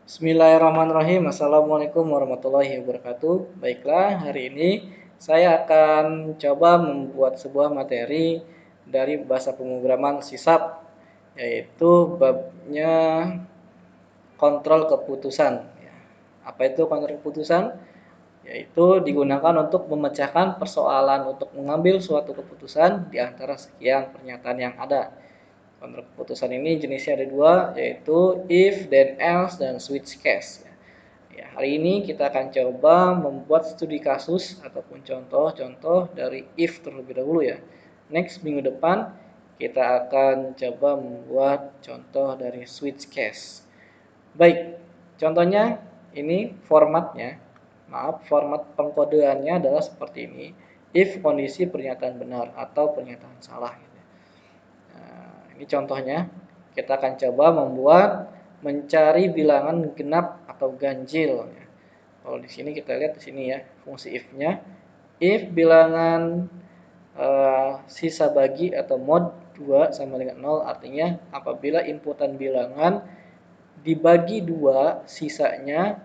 Bismillahirrahmanirrahim. Assalamualaikum warahmatullahi wabarakatuh. Baiklah, hari ini saya akan coba membuat sebuah materi dari bahasa pemrograman C#, yaitu babnya kontrol keputusan. Apa itu kontrol keputusan? Yaitu digunakan untuk memecahkan persoalan untuk mengambil suatu keputusan di antara sekian pernyataan yang ada. Kontrol keputusan ini jenisnya ada dua, yaitu if, then else, dan switch case. Ya, hari ini kita akan coba membuat studi kasus ataupun contoh-contoh dari if terlebih dahulu ya. Next, minggu depan kita akan coba membuat contoh dari switch case. Baik, contohnya ini formatnya. Format pengkodeannya adalah seperti ini. If kondisi pernyataan benar atau pernyataan salah. Nah, ini contohnya. Kita akan coba membuat mencari bilangan genap atau ganjil. Kalau di sini kita lihat di sini ya, fungsi if-nya. If bilangan sisa bagi atau mod 2 sama dengan 0, artinya apabila inputan bilangan dibagi 2, sisanya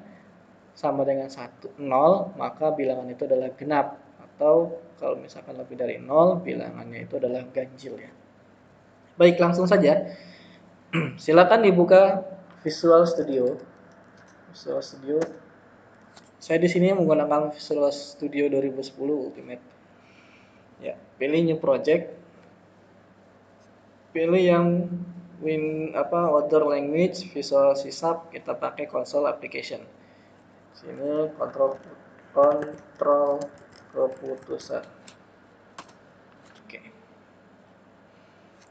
sama dengan 0, maka bilangan itu adalah genap. Atau kalau misalkan lebih dari 0, bilangannya itu adalah ganjil ya. Baik, langsung saja. Silakan dibuka Visual Studio. Visual Studio. Saya di sini menggunakan Visual Studio 2010 Ultimate. Ya, pilih New Project. Pilih yang other language, Visual C#, kita pakai console application. Sini kontrol keputusan. Oke.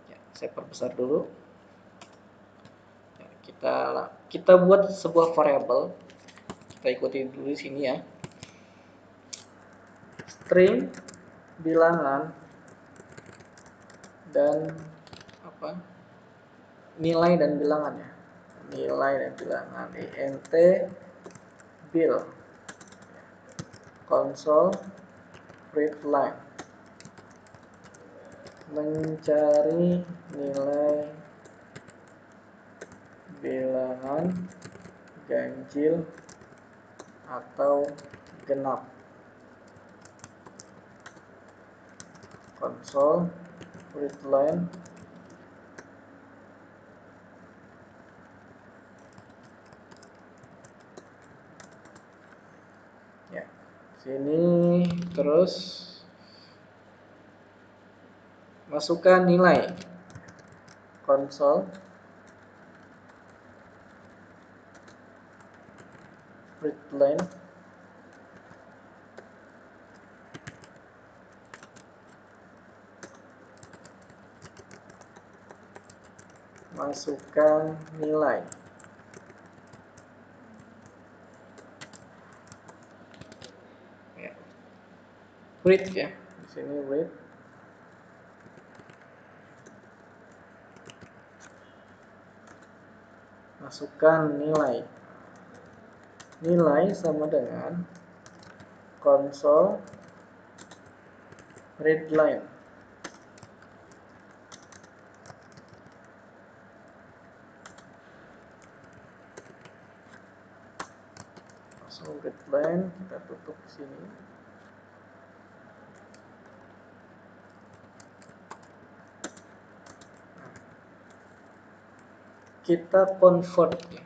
Ya, saya perbesar dulu. Ya, kita buat sebuah variabel. Kita ikuti dulu di sini ya. String bilangan dan nilai dan bilangan ya. Nilai dan bilangan int bil console readline mencari nilai bilangan ganjil atau genap. Console readline ya. Sini terus masukkan nilai. Console readline masukkan nilai. Ya. Read ya. Di sini read. Masukkan nilai. Nilai sama dengan console readline. Console readline kita tutup di sini. Kita convert ya.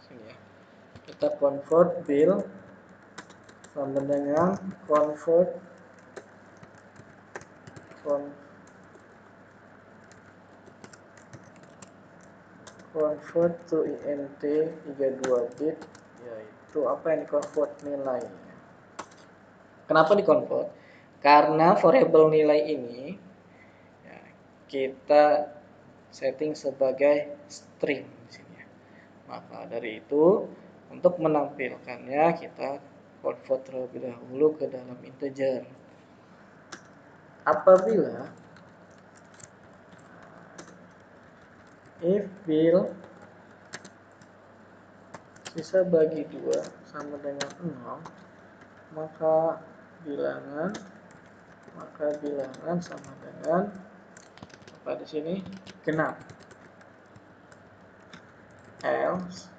Sini ya. Kita convert bil sama dengan convert to int 32 bit, yaitu apa yang di-convert nilai. Kenapa di-convert? Karena variabel nilai ini ya, kita setting sebagai string di sini. Maka dari itu untuk menampilkannya kita convert terlebih dahulu ke dalam integer. Apabila if bil sisa bagi 2 sama dengan 0, maka bilangan sama dengan apa di sini? Genap. Else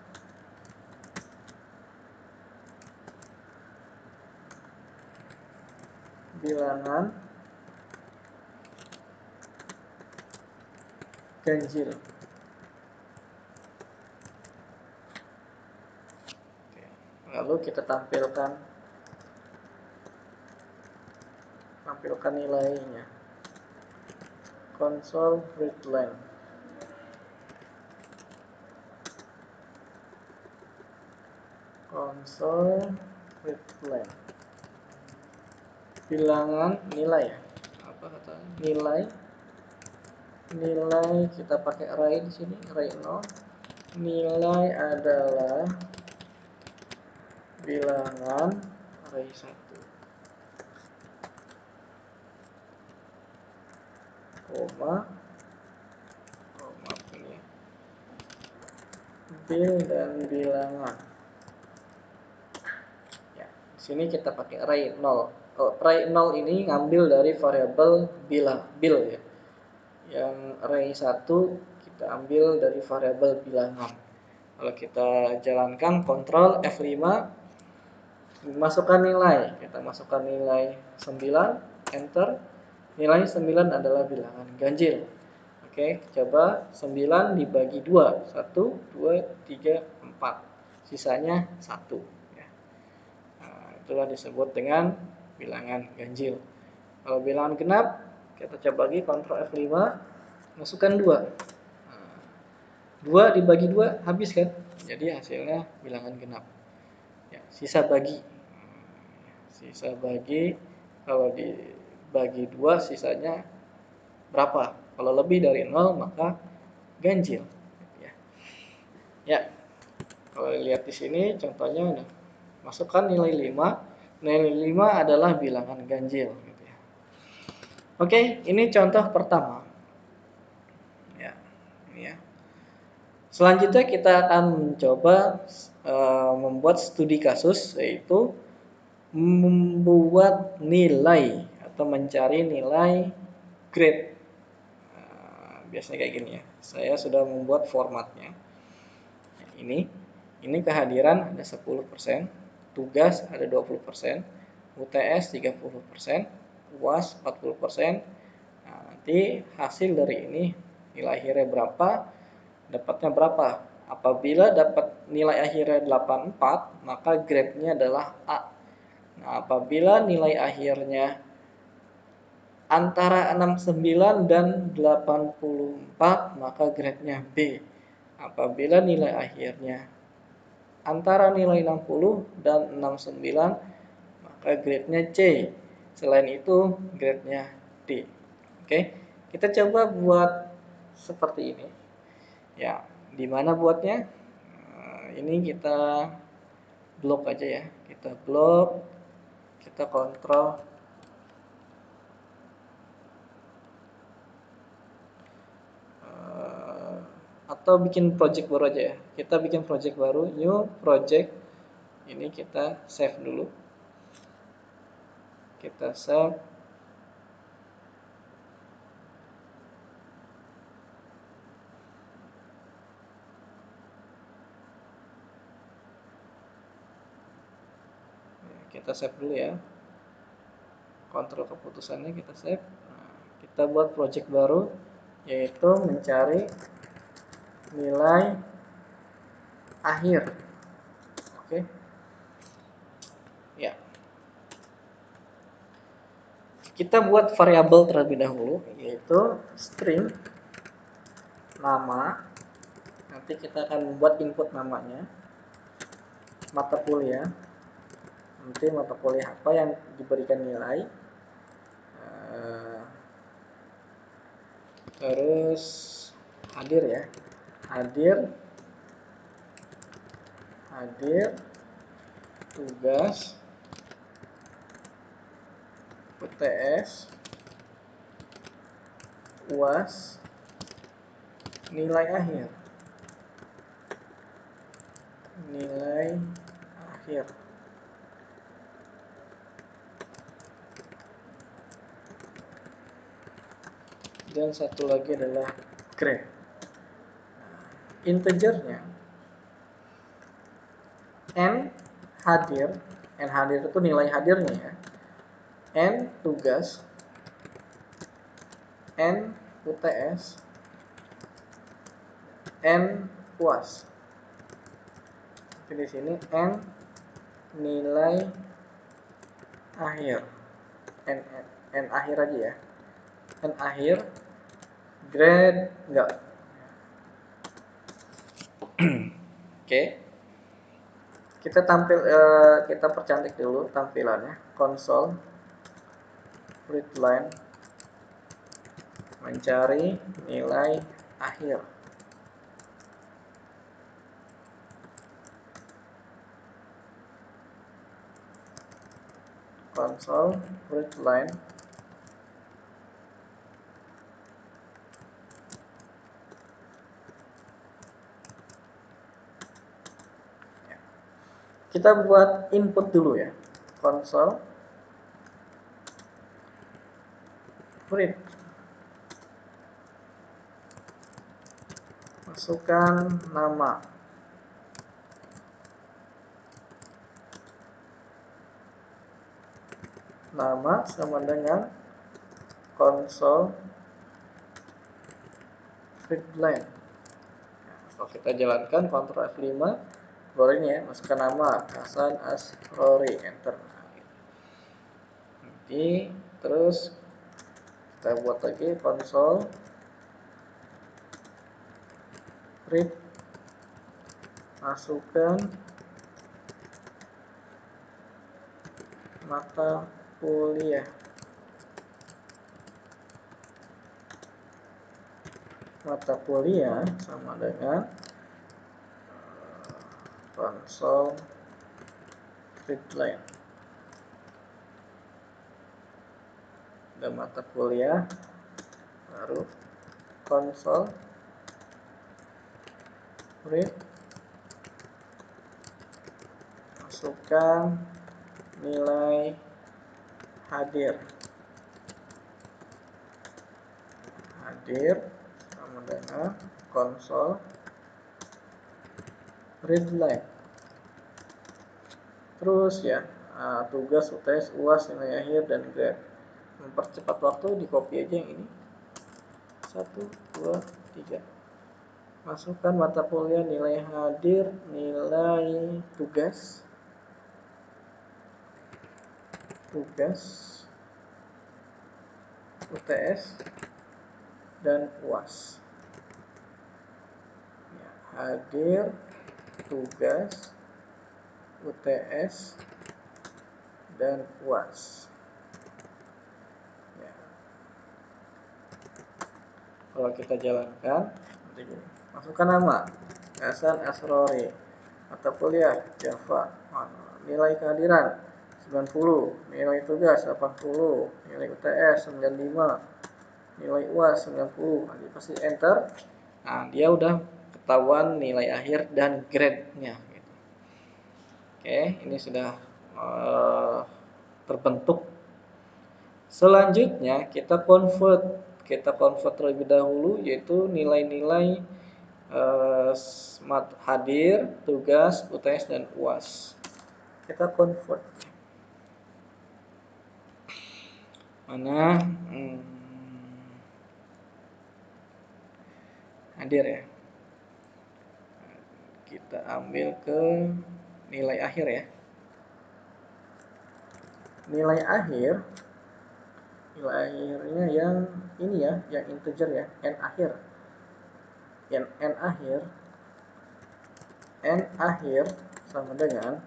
bilangan ganjil. Lalu kita tampilkan nilainya. Console readline. Console readline. Bilangan nilai ya. Apa kata nilai? Nilai kita pakai array di sini, array 0. Nilai adalah bilangan array 1, koma ini bil dan bilangan. Ya, di sini kita pakai array 0. Array 0 ini ngambil dari variabel bil ya. Yang array 1 kita ambil dari variabel bilangan. Kalau kita jalankan kontrol F5, masukkan nilai. Kita masukkan nilai 9, enter. Nilai 9 adalah bilangan ganjil. Oke, coba 9 dibagi 2. 1, 2, 3, 4. Sisanya 1. Ya. Nah, itulah disebut dengan bilangan ganjil. Kalau bilangan genap, kita coba lagi kontrol F5, masukkan 2. 2 dibagi 2 habis kan? Jadi hasilnya bilangan genap. Ya, sisa bagi. Sisa bagi, kalau dibagi 2 sisanya berapa? Kalau lebih dari 0 maka ganjil. Ya. Ya. Kalau lihat di sini contohnya masukkan nilai 5. Nilai 5 adalah bilangan ganjil gitu ya. Oke, ini contoh pertama. Ya. Ini ya. Selanjutnya kita akan mencoba membuat studi kasus, yaitu membuat nilai atau mencari nilai grade. Biasanya kayak gini ya. Saya sudah membuat formatnya. Ini kehadiran ada 10%, tugas ada 20%, UTS 30%, UAS 40%. Nah, nanti hasil dari ini nilai akhirnya berapa, dapatnya berapa. Apabila dapat nilai akhirnya 84, maka grade-nya adalah A. Nah, apabila nilai akhirnya antara 69 dan 84, maka grade-nya B. Apabila nilai akhirnya antara nilai 60 dan 69, maka grade-nya C. Selain itu, grade-nya D. Oke, kita coba buat seperti ini. Ya, di mana buatnya? Ini kita blok aja ya. Kita blok, kita kontrol. Atau bikin project baru aja ya. Kita bikin project baru, new project. Ini kita save dulu. Kita save. Kita save dulu ya. Kontrol keputusannya kita save. Nah, kita buat project baru, yaitu mencari nilai akhir. Oke. Ya. Kita buat variabel terlebih dahulu, yaitu string nama. Nanti kita akan membuat input namanya, mata kuliah. Nanti mata kuliah apa yang diberikan nilai. Terus hadir ya. Hadir tugas, UTS, UAS, nilai akhir. Dan satu lagi adalah grade. Integernya n hadir itu nilai hadirnya ya. N tugas, N UTS, N UAS. Di sini N nilai akhir, N akhir aja ya, N akhir, grade enggak. Oke, kita percantik dulu tampilannya. Konsol readline mencari nilai akhir. Konsol readline kita buat input dulu ya. Konsol read, masukkan nama, sama dengan konsol readline. Kalau kita jalankan Ctrl F5 baru ini ya, masukkan nama Hasan Asrori, enter. Nanti terus kita buat lagi konsol read, masukkan mata kuliah, sama dengan konsol readline. Ada mata kuliah, baru konsol read, masukkan nilai hadir, sama dengan konsol readline. Terus ya, tugas UTS, UAS, nilai akhir, dan grade. Mempercepat waktu, di copy aja yang ini. 1, 2, 3. Masukkan mata kuliah, nilai hadir, nilai tugas, UTS, dan UAS. Ya, hadir, tugas, UTS, dan UAS. Ya. Kalau kita jalankan, masukkan nama Hasan Asrori, mata kuliah Java, nilai kehadiran 90, nilai tugas 80, nilai UTS 95, nilai UAS 90. Nanti pasti enter. Nah, dia udah ketahuan nilai akhir dan grade-nya. Oke, ini sudah terbentuk. Selanjutnya kita convert terlebih dahulu, yaitu nilai-nilai hadir, tugas, UTS, dan UAS. Kita convert. Mana hadir ya. Kita ambil ke nilai akhir ya. Nilai akhirnya yang ini ya, yang integer ya, n akhir. N akhir sama dengan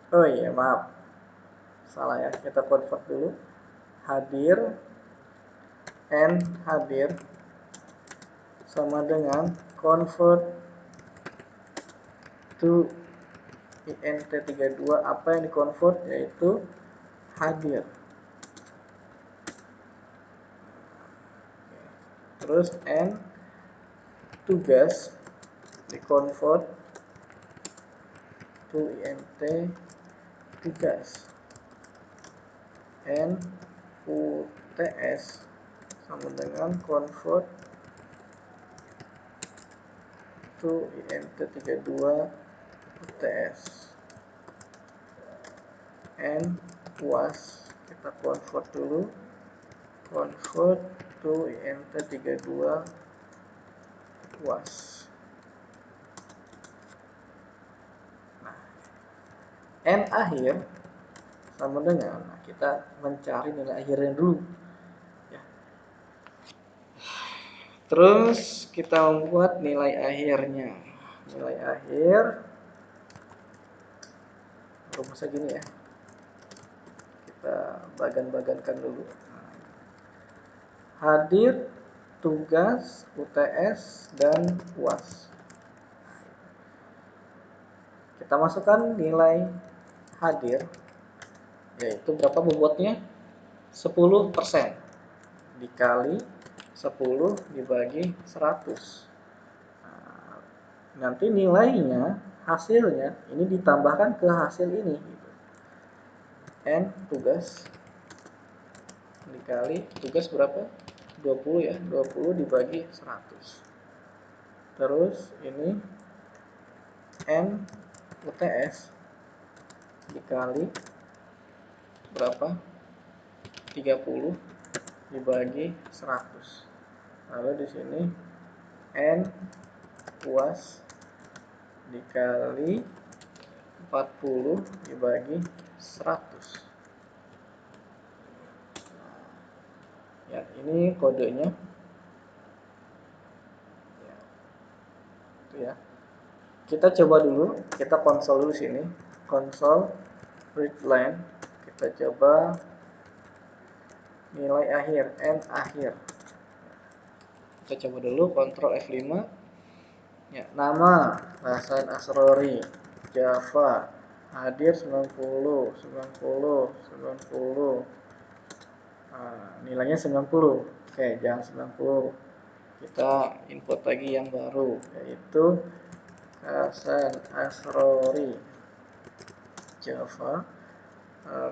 oh iya, maaf, salah ya, kita convert dulu. Hadir, n hadir sama dengan convert to int32. Apa yang dikonvert? Yaitu hadir. Terus n tugas dikonvert to int tugas. N UTS sama dengan convert to INT32 UTS. N UAS kita convert dulu, convert to INT32 UAS. Nah, N akhir sama dengan, nah, kita mencari nilai akhirnya dulu ya. Terus kita membuat nilai akhirnya. Nilai akhir rumusnya gini ya, kita bagan-bagankan dulu. Hadir, tugas, UTS, dan UAS. Kita masukkan nilai hadir, yaitu berapa bobotnya? 10% dikali 10 dibagi 100. Nah, nanti nilainya, hasilnya ini ditambahkan ke hasil ini gitu. N tugas dikali tugas berapa? 20 ya, 20 dibagi 100. Terus ini N UTS dikali berapa? 30 dibagi 100. Lalu di sini N UAS dikali 40 dibagi 100. Ya, ini kodenya. Ya, itu ya. Kita coba dulu, kita konsol dulu sini. Konsol readline, kita coba nilai akhir, N akhir. Kita coba dulu, Ctrl F5. Ya, nama Hasan Asrori, Java, hadir 90, 90, 90. Nah, nilainya 90. Oke, jangan 90. Kita input lagi yang baru, yaitu Hasan Asrori, Java,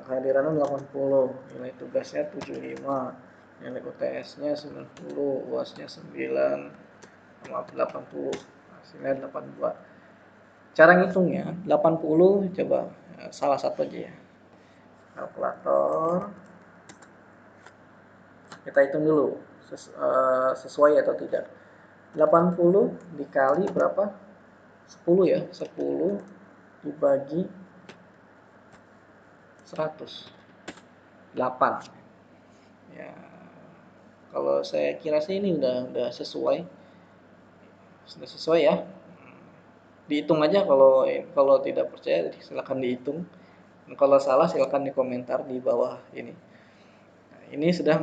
kehadirannya 80, nilai tugasnya 75, nilai UTS-nya 90, UAS-nya 9, maaf 80, hasilnya 82. Cara ngitungnya 80, coba salah satu aja ya. Kalkulator. Kita hitung dulu sesuai atau tidak. 80 dikali berapa? 10 ya, 10 dibagi 100. 8. Ya, kalau saya kira sih ini udah sesuai. Sudah sesuai ya. Dihitung aja, kalau tidak percaya silakan dihitung. Kalau salah silakan dikomentar di bawah ini. Nah, ini sudah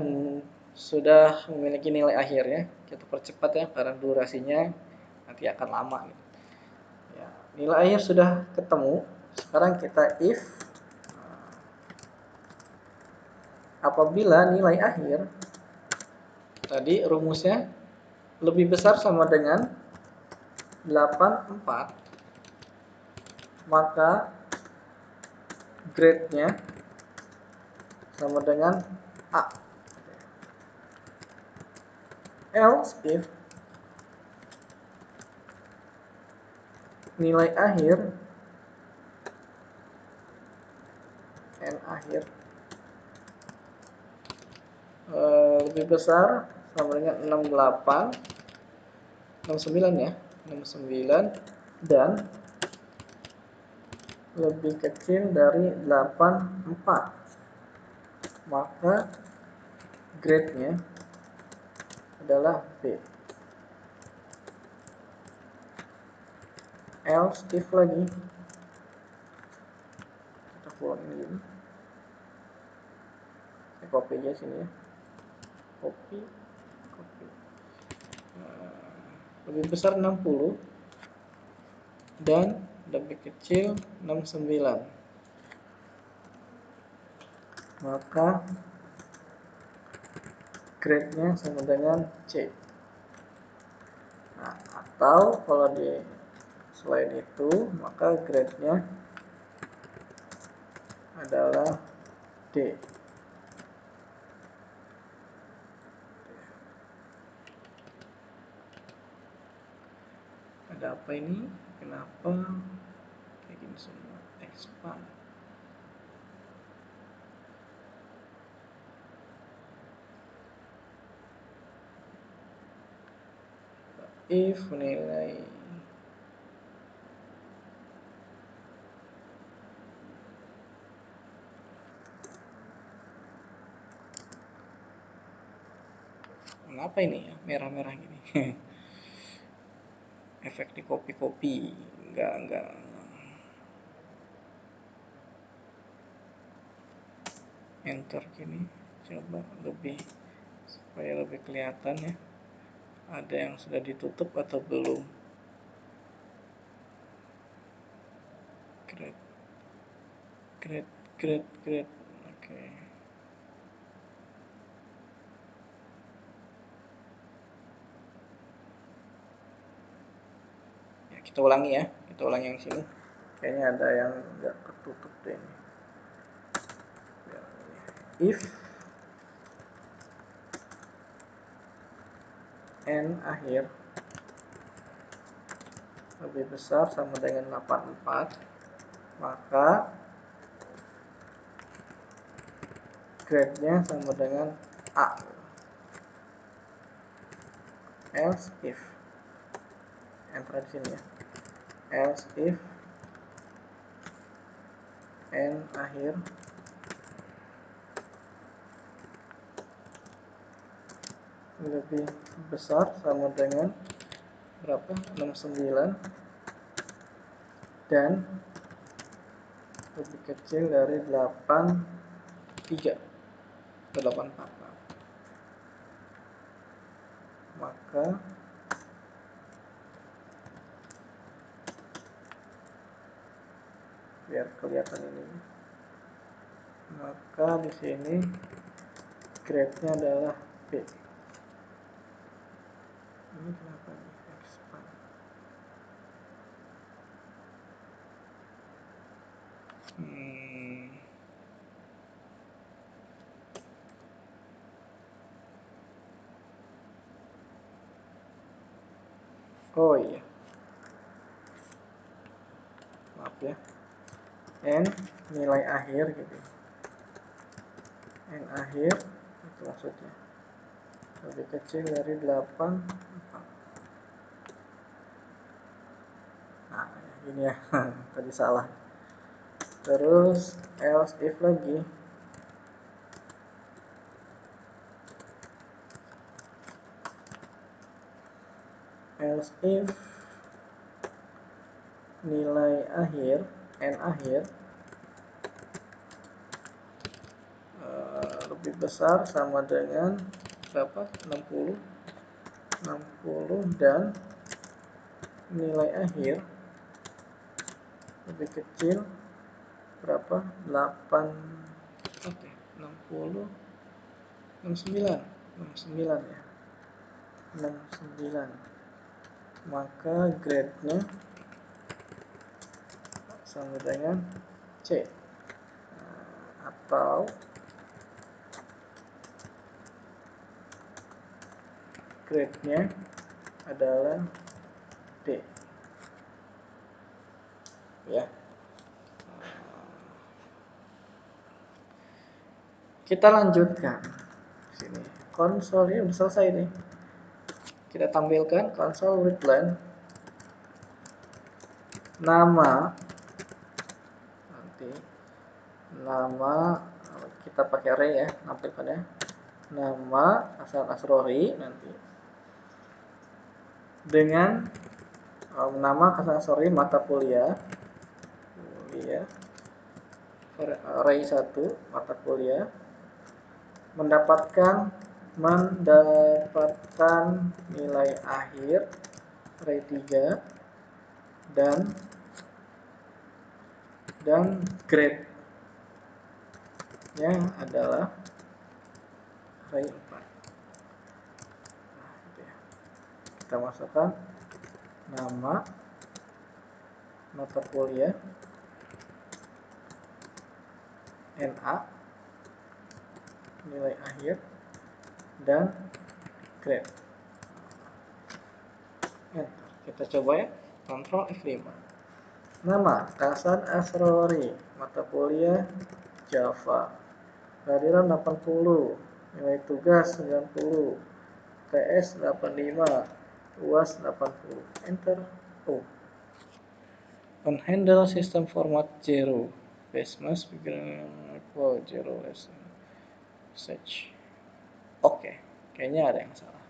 memiliki nilai akhir ya. Kita percepat ya karena durasinya nanti akan lama gitu. Ya, nilai akhir sudah ketemu. Sekarang kita if apabila nilai akhir tadi rumusnya lebih besar sama dengan 84, maka grade-nya sama dengan A. Else if nilai akhir N akhir lebih besar sama dengan 68, 69 ya, 69 dan lebih kecil dari 84, maka grade-nya adalah B. Else if lagi, kita keluar ini, saya copy aja sini ya, copy. Lebih besar 60 dan lebih kecil 69, maka grade-nya sama dengan C. Nah, atau kalau di selain itu, maka grade-nya adalah D. Ada apa ini? Kenapa kayak gini semua? Expand. If nilai kenapa ini ya merah-merah gini? Efek di kopi-kopi enggak enter gini, coba lebih supaya lebih kelihatan ya, ada yang sudah ditutup atau belum. Great. Oke. Ya, kita ulangi yang sini. Kayaknya ada yang nggak tertutup deh ini. If n akhir lebih besar sama dengan 84, maka grade-nya sama dengan A. Else if, enter di sini ya. Else if n akhir lebih besar sama dengan berapa? 69 dan lebih kecil dari 83 atau 84, maka biar kelihatan ini, maka di sini grade-nya adalah B. Ini kenapa nih expand? Oh iya, maaf ya, n nilai akhir gitu, n akhir itu maksudnya lebih kecil dari 84. Nah ini ya, tadi salah. Terus else if lagi, else if nilai akhir n akhir lebih besar sama dengan berapa? 60 dan nilai akhir lebih kecil berapa? 8, oke, 60, 69 ya, 69, maka grade-nya sama dengan C, atau grade-nya adalah D ya. Kita lanjutkan sini, konsolnya udah selesai nih, kita tampilkan console readline nama, nanti nama kita pakai array ya, nampilkannya nama Hasan Asrori nanti dengan nama Hasan Asrori mata kuliah array 1 mata kuliah mendapatkan nilai akhir array 3 dan grade-nya adalah array 4. Nah, gitu ya. Kita masukkan nama mata kuliah NA nilai akhir dan grade. Enter. Kita coba ya. Ctrl F5. Nama Hasan Asrori, mata kuliah Java. Kehadiran 80, nilai tugas 90, TS 85, UAS 80. Enter. Oh. Unhandle system format 0. Base must be equal 0 less search. Oke, kayaknya ada yang salah.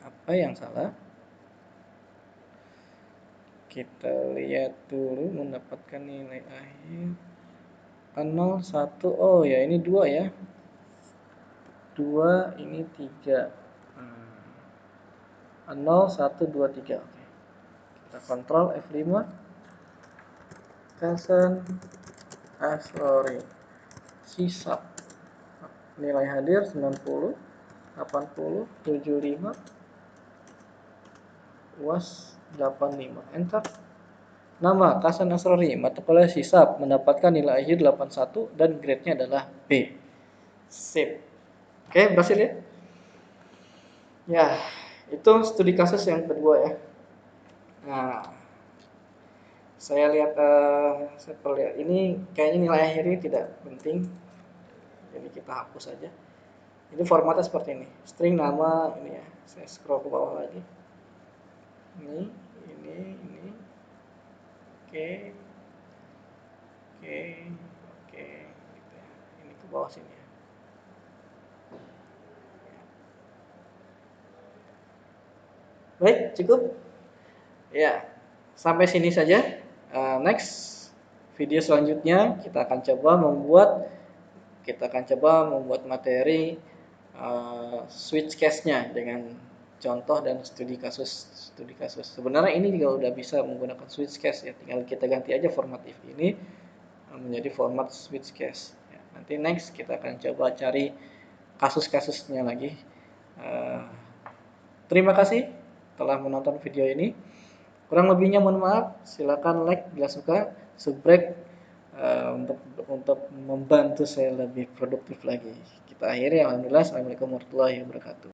Apa yang salah? Kita lihat dulu mendapatkan nilai akhir 0, 1. Oh ya, ini 2 ya. 2, ini 3. 0, 1, 2, 3. Oke. Kita kontrol F5. Hasan Asrori. Sisap. Nilai hadir 90, 80, 75, UAS 85. Enter. Nama Hasan Asrori, mata kuliah Sisap, mendapatkan nilai akhir 81 dan grade-nya adalah B. Sip. Oke, berhasil ya? Ya, itu studi kasus yang kedua ya. Nah, saya lihat ini kayaknya nilai akhirnya tidak penting, jadi kita hapus saja. Ini formatnya seperti ini, string nama ini ya. Saya scroll ke bawah lagi. Ini. Oke, gitu ya. Ini ke bawah sini ya. Baik, cukup. Ya, sampai sini saja. Next video selanjutnya kita akan coba membuat materi switch case-nya dengan contoh dan studi kasus. Sebenarnya ini juga udah bisa menggunakan switch case ya, tinggal kita ganti aja format if ini menjadi format switch case. Ya, nanti next kita akan coba cari kasus-kasusnya lagi. Terima kasih telah menonton video ini. Kurang lebihnya mohon maaf. Silakan like bila suka, subscribe untuk membantu saya lebih produktif lagi. Kita akhiri, alhamdulillah. Assalamualaikum warahmatullahi wabarakatuh.